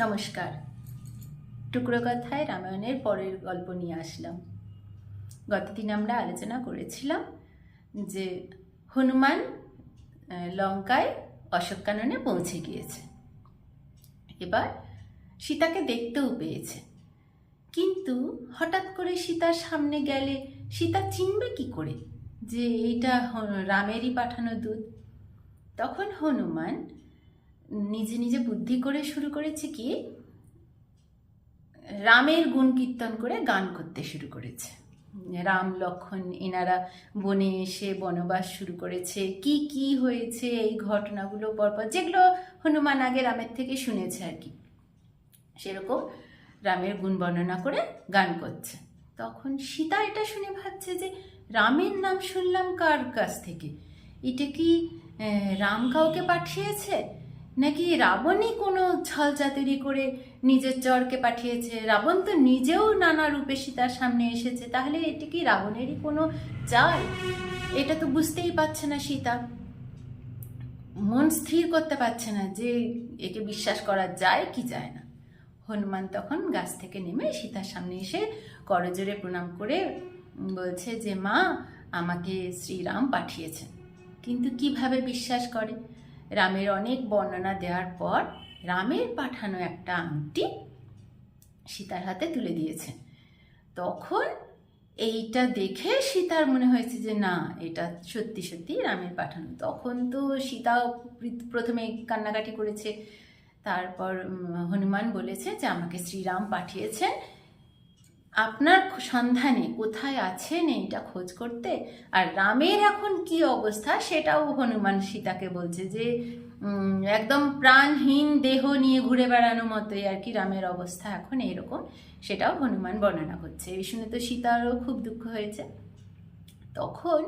নমস্কার। টুকরো কথায় রামায়ণের পরের গল্প নিয়ে আসলাম। গতদিন আমরা আলোচনা করেছিলাম যে হনুমান লঙ্কায় অশোককাননে পৌঁছে গিয়েছে। এবার সীতাকে দেখতেও পেয়েছে, কিন্তু হঠাৎ করে সীতার সামনে গেলে সীতা চিনবে কি করে যে এইটা রামেরই পাঠানো দূত? তখন হনুমান নিজে নিজে বুদ্ধি করে শুরু করেছে কি, রামের গুণ কীর্তন করে গান করতে শুরু করেছে। রাম লক্ষ্মণ এনারা বনে এসে বনবাস শুরু করেছে, কি কি হয়েছে এই ঘটনাগুলো পরপর, যেগুলো হনুমান আগে রামের থেকে শুনেছে আর কি, সেরকম রামের গুণ বর্ণনা করে গান করছে। তখন সীতা এটা শুনে ভাবছে যে রামের নাম শুনলাম কার কাছ থেকে, এটা কি রাম কাউকে পাঠিয়েছে নাকি রাবণই কোনো ছলচাতুরি করে নিজের চরকে পাঠিয়েছে? রাবণ তো নিজেও নানা রূপে সীতার সামনে এসেছে, তাহলে এটা কি রাবণেরই কোনো চাল? এটা তো বুঝতেই পারছে না সীতা, মন স্থির করতে পারছে না যে একে বিশ্বাস করা যায় কি যায় না। হনুমান তখন গাছ থেকে নেমে সীতার সামনে এসে করজোড়ে প্রণাম করে বলছে যে মা, আমাকে শ্রীরাম পাঠিয়েছেন। কিন্তু কিভাবে বিশ্বাস করে? রামের অনেক বর্ণনা দেওয়ার পর রামের পাঠানো একটা আংটি সীতার হাতে তুলে দিয়েছে। তখন এইটা দেখে সীতার মনে হয়েছে যে না, এটা সত্যি সত্যি রামের পাঠানো। তখন তো সীতা প্রথমে কান্নাকাটি করেছে, তারপর হনুমান বলেছে যে আমাকে শ্রীরাম পাঠিয়েছেন আপনার সন্ধানে, কোথায় আছেন এইটা খোঁজ করতে। আর রামের এখন কি অবস্থা সেটাও হনুমান সীতাকে বলছে যে একদম প্রাণহীন দেহ নিয়ে ঘুরে বেড়ানো মতোই আর কি রামের অবস্থা এখন এরকম, সেটাও হনুমান বর্ণনা করছে। এই শুনে তো সীতারও খুব দুঃখ হয়েছে। তখন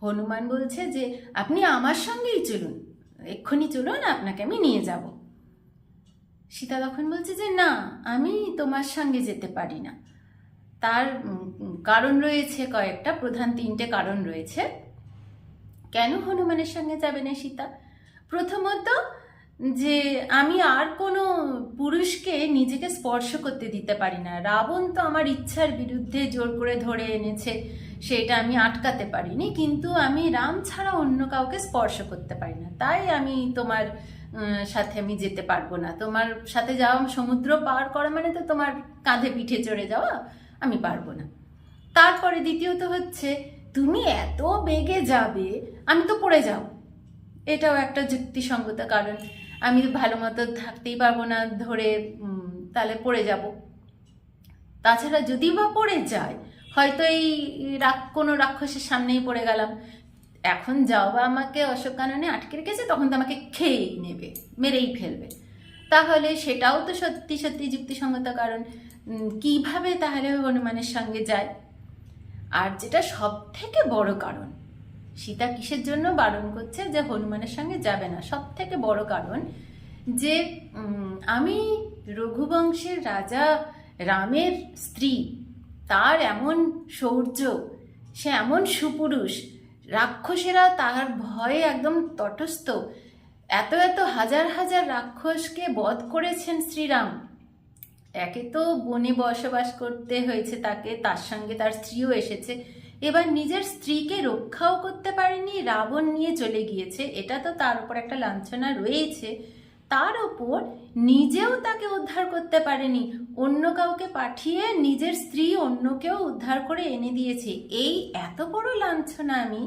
হনুমান বলছে যে আপনি আমার সঙ্গেই চলুন, এক্ষুনি চলুন, আপনাকে আমি নিয়ে যাব। সীতা তখন বলছে যে না, আমি তোমার সঙ্গে যেতে পারি না। তার কারণ রয়েছে কয়েকটা, প্রধান 3টে কারণ রয়েছে কেন হনুমানের সঙ্গে যাবে না সীতা। প্রথমত, যে আমি আর কোনো পুরুষকে নিজেকে স্পর্শ করতে দিতে পারি না। রাবণ তো আমার ইচ্ছার বিরুদ্ধে জোর করে ধরে এনেছে, সেটা আমি আটকাতে পারিনি, কিন্তু আমি রাম ছাড়া অন্য কাউকে স্পর্শ করতে পারি না। তাই আমি তোমার সাথে আমি যেতে পারবো না। তোমার সাথে যাওয়া, সমুদ্র পার করা মানে তো তোমার কাঁধে পিঠে চড়ে যাওয়া, আমি পারবো না। তারপরে দ্বিতীয়ত হচ্ছে, তুমি এত বেগে যাবে, আমি তো পড়ে যাব, এটাও একটা যুক্তিসঙ্গত কারণ। আমি ভালো মতো থাকতেই পারবো না ধরে, তাহলে পড়ে যাব। তাছাড়া যদি বা পড়ে যায়, হয়তো এই কোনো রাক্ষসের সামনেই পড়ে গেলাম, এখন যাও বা আমাকে অশোককাননে আটকে রেখেছে, তখন তো আমাকে খেয়েই নেবে, মেরেই ফেলবে। তাহলে সেটাও তো সত্যি সত্যি যুক্তিসঙ্গত কারণ। কিভাবে তাহলে হনুমানের সঙ্গে যায়? আর যেটা সব থেকে বড় কারণ, সীতা কিসের জন্য বারণ করছে যে হনুমানের সঙ্গে যাবে না, সব থেকে বড় কারণ যে আমি রঘুবংশের রাজা রামের স্ত্রী, তার এমন শৌর্য, সে এমন সুপুরুষ, রাক্ষসেরা তার ভয়ে একদম তটস্থ, এত এত হাজার হাজার রাক্ষসকে বধ করেছেন শ্রীরাম। একে তো বনে বসবাস করতে হয়েছে তাকে, তার সঙ্গে তার স্ত্রীও এসেছে, এবার নিজের স্ত্রীকে রক্ষাও করতে পারেনি, রাবণ নিয়ে চলে গিয়েছে, এটা তো তার উপর একটা লাঞ্ছনা রয়েছে। তার ওপর নিজেও তাকে উদ্ধার করতে পারেনি, অন্য কাউকে পাঠিয়ে নিজের স্ত্রী অন্যকেও উদ্ধার করে এনে দিয়েছে। এই এত বড় লাঞ্ছনা আমি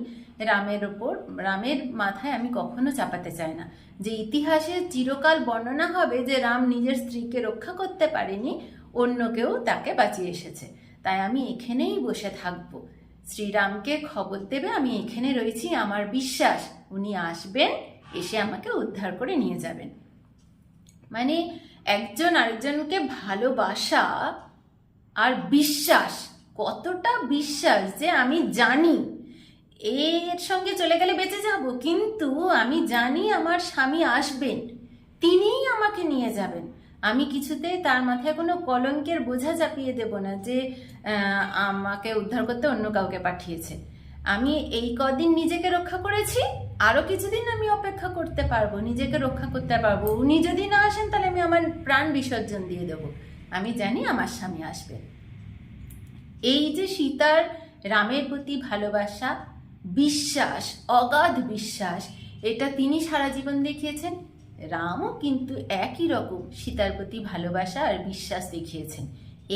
রামের ওপর, রামের মাথায় আমি কখনো চাপাতে চাই না, যে ইতিহাসে চিরকাল বর্ণনা হবে যে রাম নিজের স্ত্রীকে রক্ষা করতে পারেনি, অন্য কেউ তাকে বাঁচিয়ে এসেছে। তাই আমি এখানেই বসে থাকবো, শ্রীরামকে খবর দেবে আমি এখানে রয়েছি, আমার বিশ্বাস উনি আসবেন, এসে আমাকে উদ্ধার করে নিয়ে যাবেন। মানে একজন আরেকজনকে ভালোবাসা আর বিশ্বাস, কতটা বিশ্বাস যে আমি জানি এর সঙ্গে চলে গেলে বেঁচে যাব, কিন্তু আমি জানি আমার স্বামী আসবেন, তিনিই আমাকে নিয়ে যাবেন। আমি কিছুতেই তার মাথায় কোনো কলঙ্কের বোঝা চাপিয়ে দেব না যে আমাকে উদ্ধার করতে অন্য কাউকে পাঠিয়েছে। আমি এই কদিন নিজেকে রক্ষা করেছি, আরো কিছুদিন আমি অপেক্ষা করতে পারবো, নিজেকে রক্ষা করতে পারবো। উনি যদি না আসেন তাহলে আমি আমার প্রাণ বিসর্জন দিয়ে দেবো। আমি জানি আমার স্বামী আসবে। এই যে সীতার রামের প্রতি ভালোবাসা, বিশ্বাস, অগাধ বিশ্বাস, এটা তিনি সারা জীবন দেখিয়েছেন। রামও কিন্তু একই রকম সীতার প্রতি ভালোবাসা আর বিশ্বাস দেখিয়েছেন।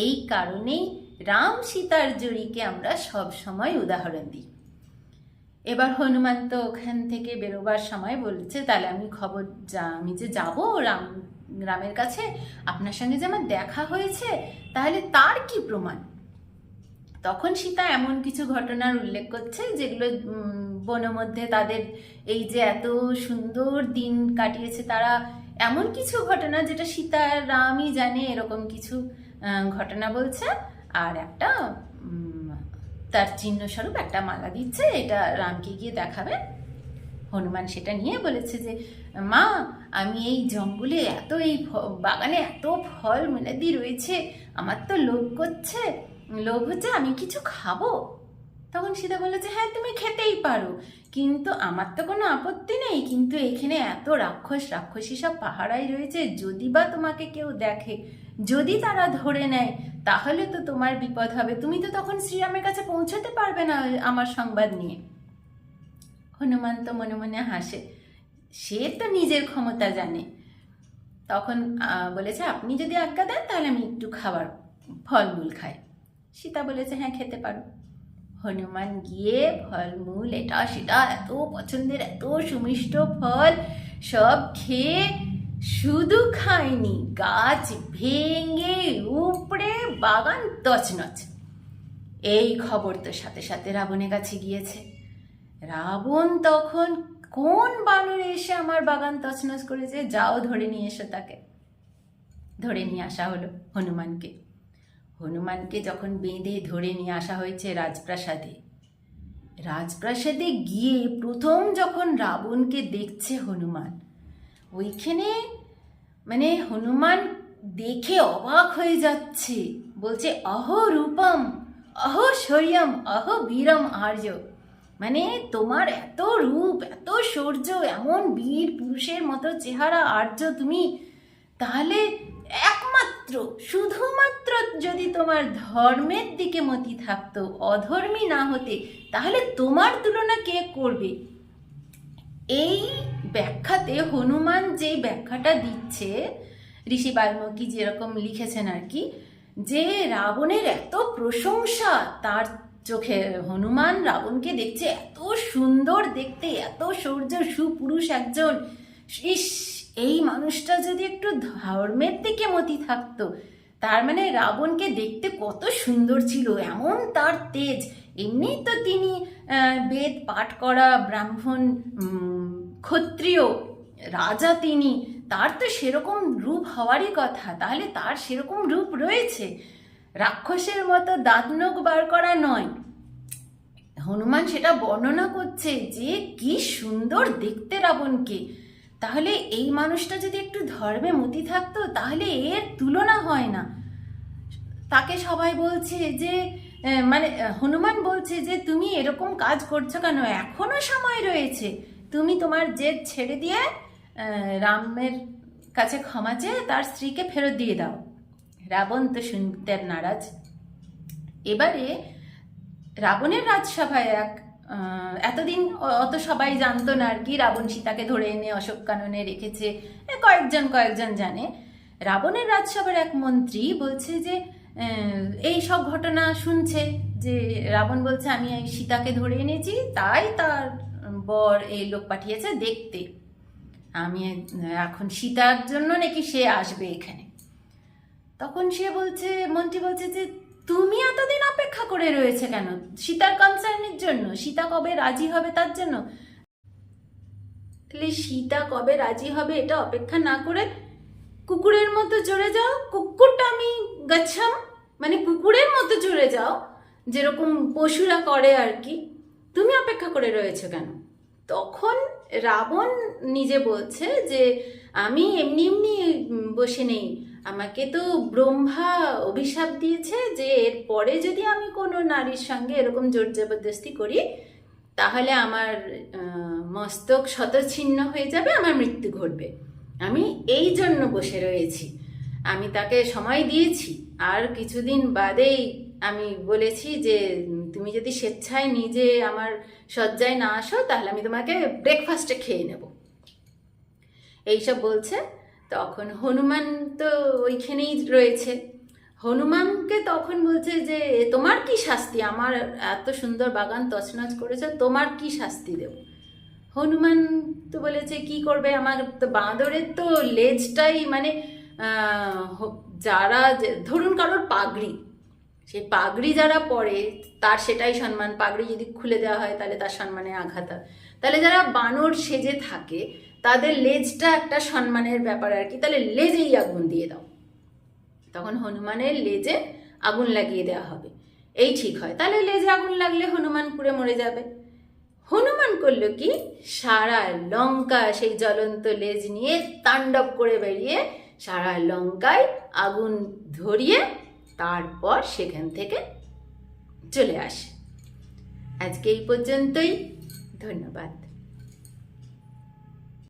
এই কারণেই রাম সীতার জড়িকে আমরা সব সময় উদাহরণ দিই। এবার হনুমান তো ওখান থেকে বেরোবার সময় বলছে, তাহলে আমি আমি যে যাবো রামের কাছে, আপনার সঙ্গে যে আমার দেখা হয়েছে, তাহলে তার কি প্রমাণ? তখন সীতা এমন কিছু ঘটনার উল্লেখ করছে যেগুলো বনের মধ্যে তাদের এই যে এত সুন্দর দিন কাটিয়েছে তারা, এমন কিছু ঘটনা যেটা সীতা আর রামই জানে, এরকম কিছু ঘটনা বলছে। আর একটা তার চিহ্নস্বরূপ একটা মালা দিচ্ছে, এটা রামকে গিয়ে দেখাবে। হনুমান সেটা নিয়ে বলেছে যে মা, আমি এই জঙ্গলে এই বাগানে এত ফল মেলাদি রয়েছে, আমার তো লোভ হচ্ছে, আমি কিছু খাবো। তখন সীতা বলেছে, হ্যাঁ তুমি খেতেই পারো, কিন্তু আমার তো কোনো আপত্তি নেই, কিন্তু এখানে এত রাক্ষসী সব পাহারাই রয়েছে, যদি বা তোমাকে কেউ দেখে, যদি তারা ধরে নেয়, তাহলে তো তোমার বিপদ হবে, তুমি তো তখন শ্রীরামের কাছে পৌঁছতে পারবে না আমার সংবাদ নিয়ে। হনুমান তো মনে মনে হাসে, সে তো নিজের ক্ষমতা জানে। তখন বলেছে, আপনি যদি আজ্ঞা দেন তাহলে আমি একটু ফলমূল খাই। সীতা বলেছে, হ্যাঁ খেতে পারো। হনুমান গিয়ে ফলমূল এটা সেটা এত পছন্দের এত সুমিষ্ট ফল সব খেয়ে শুধু খায়নি, গাছ ভেঙে উপড়ে বাগান তছনছ। এই খবর তো সাথে সাথে রাবণের কাছে গিয়েছে। রাবণ তখন, কোন বানরে এসে আমার বাগান তছনছ করেছে, যাও ধরে নিয়ে এসো তাকে। ধরে নিয়ে আসা হলো হনুমানকে যখন বেঁধে ধরে নিয়ে আসা হয়েছে রাজপ্রাসাদে গিয়ে প্রথম যখন রাবণকে দেখছে হনুমান, ওইখানে মানে হনুমান দেখে অবাক হয়ে যাচ্ছে, বলছে অহো রূপম অহো শৌর্যম অহো বীরম আর্য। মানে তোমার এত রূপ, এত শৌর্য, এমন বীর পুরুষের মতো চেহারা, আর্য তুমি, তাহলে শুধুমাত্র যদি তোমার ধর্মের দিকে মতি থাকতো, অধর্মী না হতে, তাহলে তোমার তুলনা কে করবে? এই ব্যাখ্যাতে হনুমান যে ব্যাখ্যাটা দিচ্ছে, ঋষি বাল্মীকি যেরকম লিখেছেন আর কি, যে রাবণের এত প্রশংসা তার চোখে, হনুমান রাবণকে দেখছে এত সুন্দর দেখতে, এত শৌর্য, সুপুরুষ একজন, এই মানুষটা যদি একটু ধর্মের দিকে মতি থাকতো, তার মানে রাবণকে দেখতে কত সুন্দর ছিল, এমন তার তেজ। এমনি তো তিনি বেদ পাঠ করা ব্রাহ্মণ ক্ষত্রিয় রাজা, তিনি, তার তো সেরকম রূপ হওয়ারই কথা, তাহলে তার সেরকম রূপ রয়েছে, রাক্ষসের মতো দাঁত নখ বার করা নয়। হনুমান সেটা বর্ণনা করছে যে কি সুন্দর দেখতে রাবণকে, তাহলে এই মানুষটা যদি একটু ধর্মে মতি থাকতো, তাহলে এর তুলনা হয় না। তাকে সবাই বলছে যে মানে হনুমান বলছে যে তুমি এরকম কাজ করছো কেন, এখনো সময় রয়েছে, তুমি তোমার জেদ ছেড়ে দিয়ে রামের কাছে ক্ষমা চেয়ে তার স্ত্রীকে ফেরত দিয়ে দাও। রাবণ তো শুনতে নারাজ। এবারে রাবণের রাজসভায় এতদিন অত সবাই জানতো না আর কি, রাবণ সীতাকে ধরে এনে অশোক কাননে রেখেছে, কয়েকজন জানে। রাবণের রাজসভার এক মন্ত্রী বলছে যে এই সব ঘটনা শুনছে, যে রাবণ বলছে আমি এই সীতাকে ধরে এনেছি, তাই তার বর এই লোক পাঠিয়েছে দেখতে, আমি এখন সীতার জন্য নাকি সে আসবে এখানে। তখন মন্ত্রী বলছে যে তুমি এতদিন অপেক্ষা করে রয়েছে কেন, সীতার কনসার্নের জন্য, সীতা কবে রাজি হবে তার জন্য। তাহলে সীতা কবে রাজি হবে এটা অপেক্ষা না করে কুকুরের মতো চড়ে যাও, কুকুরটা আমি গাছাম, মানে কুকুরের মতো চড়ে যাও, যেরকম পশুরা করে আর কি, তুমি অপেক্ষা করে রয়েছে কেন? তখন রাবণ নিজে বলছে যে আমি এমনি বসে নেই, আমাকে তো ব্রহ্মা অভিশাপ দিয়েছে যে এরপরে যদি আমি কোনো নারীর সঙ্গে এরকম জোর জবরদস্তি করি তাহলে আমার মস্তক শতচ্ছিন্ন হয়ে যাবে, আমার মৃত্যু ঘটবে। আমি এই জন্য বসে রয়েছি। আমি তাকে সময় দিয়েছি, আর কিছুদিন বাদেই আমি বলেছি যে তুমি যদি স্বেচ্ছায় নিজে আমার শয্যায় না আসো তাহলে আমি তোমাকে ব্রেকফাস্টে খেয়ে নেব, এইসব বলছে। তখন হনুমান তো ওইখানেই রয়েছে। হনুমানকে তখন বলছে যে তোমার কি শাস্তি, আমার এত সুন্দর বাগান তছনছ করেছে, তোমার কি শাস্তি দেব? হনুমান তো বলেছে কি করবে, আমার তো বাঁদরের তো লেজটাই মানে যারা ধরুন কারোর পাগড়ি, সেই পাগড়ি যারা পরে তার সেটাই সম্মান, পাগড়ি যদি খুলে দেওয়া হয় তাহলে তার সম্মানে আঘাত হয়, তাহলে যারা বানর সেজে থাকে তাদের লেজটা একটা সম্মানের ব্যাপার আর কি, তাহলে লেজেই আগুন দিয়ে দাও। তখন হনুমানের লেজে আগুন লাগিয়ে দেওয়া হবে, এই ঠিক হয়। তাহলে লেজে আগুন লাগলে হনুমান পুড়ে মরে যাবে। হনুমান করলো কি, সারা লঙ্কা সেই জ্বলন্ত লেজ নিয়ে তাণ্ডব করে বেরিয়ে সারা লঙ্কায় আগুন ধরিয়ে তারপর সেখান থেকে চলে আসে। আজকে এই পর্যন্তই, ধন্যবাদ।